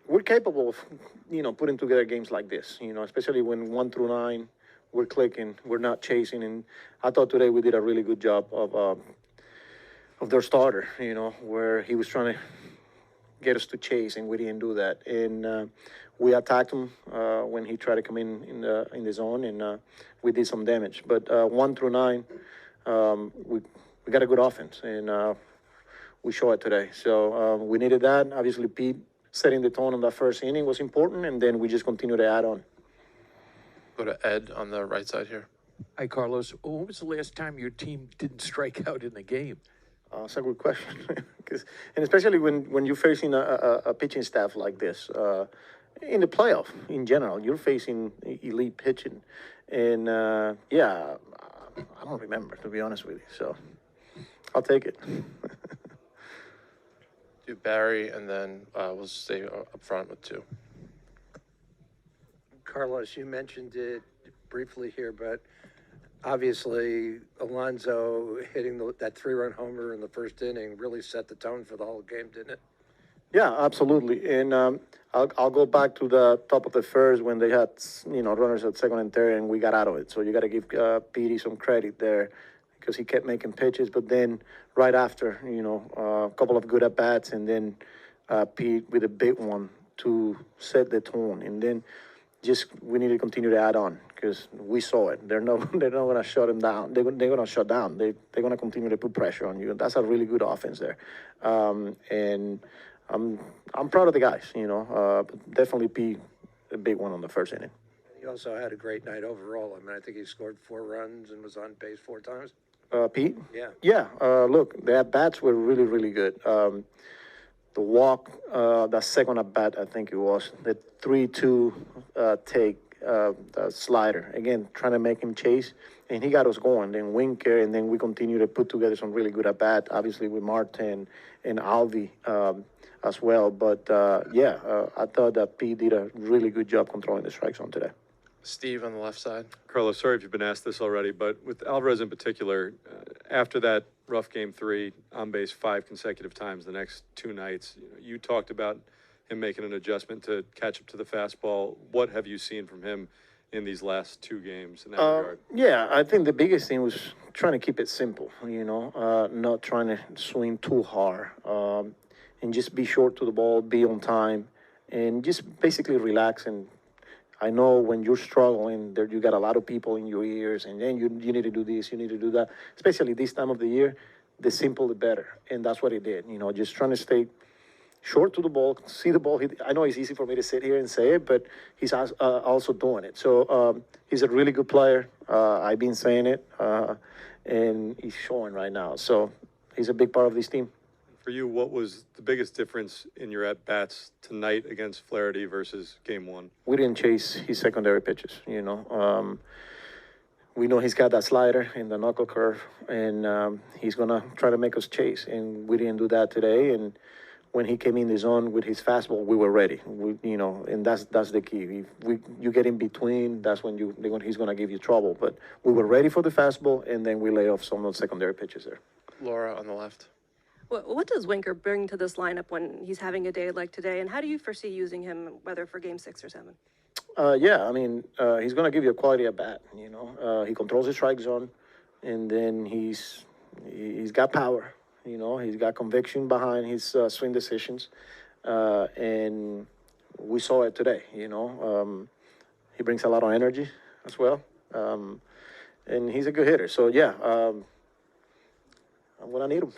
we're capable of, putting together games like this, especially when 1 through 9, we're clicking, we're not chasing. And I thought today we did a really good job of their starter, where he was trying to get us to chase, and we didn't do that. And we attacked him when he tried to come in the zone, and we did some damage. But 1 through 9, we got a good offense, and we show it today. So we needed that. Obviously, Pete setting the tone on that first inning was important, and then we just continue to add on. Go to Ed on the right side here. Hi, Carlos. When was the last time your team didn't strike out in the game? That's a good question. And especially when you're facing a pitching staff like this, in the playoff in general, you're facing elite pitching. And yeah, I don't remember, to be honest with you. So I'll take it. Do Barry, and then we'll stay up front with 2. Carlos, you mentioned it briefly here, but obviously Alonso hitting that 3-run homer in the first inning really set the tone for the whole game, didn't it? Yeah, absolutely. And I'll go back to the top of the first when they had, runners at second and third, and we got out of it. So you got to give Petey some credit there, because he kept making pitches. But then right after, a couple of good at-bats, and then Pete with a big one to set the tone. And then we need to continue to add on, because we saw it. They're not going to shut him down. They're going to shut down. They're going to continue to put pressure on you. And that's a really good offense there. And I'm proud of the guys, but definitely Pete, a big one on the first inning. He also had a great night overall. I mean, I think he scored 4 runs and was on base 4 times. Pete? Yeah. Yeah. Look, the at-bats were really, really good. The walk, the second at-bat, I think it was, the 3-2 take, the slider. Again, trying to make him chase, and he got us going. Then Winker, and then we continue to put together some really good at-bat, obviously with Martin and Alvi as well. But, I thought that Pete did a really good job controlling the strike zone today. Steve on the left side. Carlos, sorry if you've been asked this already, but with Alvarez in particular, after that rough game 3, on base 5 consecutive times the next 2 nights, you talked about him making an adjustment to catch up to the fastball. What have you seen from him in these last 2 games in that regard? Yeah, I think the biggest thing was trying to keep it simple, not trying to swing too hard, and just be short to the ball, be on time, and just basically relax. And I know when you're struggling, you got a lot of people in your ears, and then you need to do this, you need to do that. Especially this time of the year, the simple, the better. And that's what he did, just trying to stay short to the ball, see the ball. I know it's easy for me to sit here and say it, but he's also doing it. So he's a really good player. I've been saying it, and he's showing right now. So he's a big part of this team. For you, what was the biggest difference in your at-bats tonight against Flaherty versus game 1? We didn't chase his secondary pitches, We know he's got that slider and the knuckle curve, and he's going to try to make us chase. And we didn't do that today. And when he came in the zone with his fastball, we were ready. And that's the key. If you get in between, that's when he's going to give you trouble. But we were ready for the fastball, and then we lay off some of the secondary pitches there. Laura on the left. What does Winker bring to this lineup when he's having a day like today, and how do you foresee using him, whether for game 6 or 7? He's going to give you a quality at bat. He controls the strike zone, and then he's got power. He's got conviction behind his swing decisions, and we saw it today. He brings a lot of energy as well, and he's a good hitter. So I'm going to need him.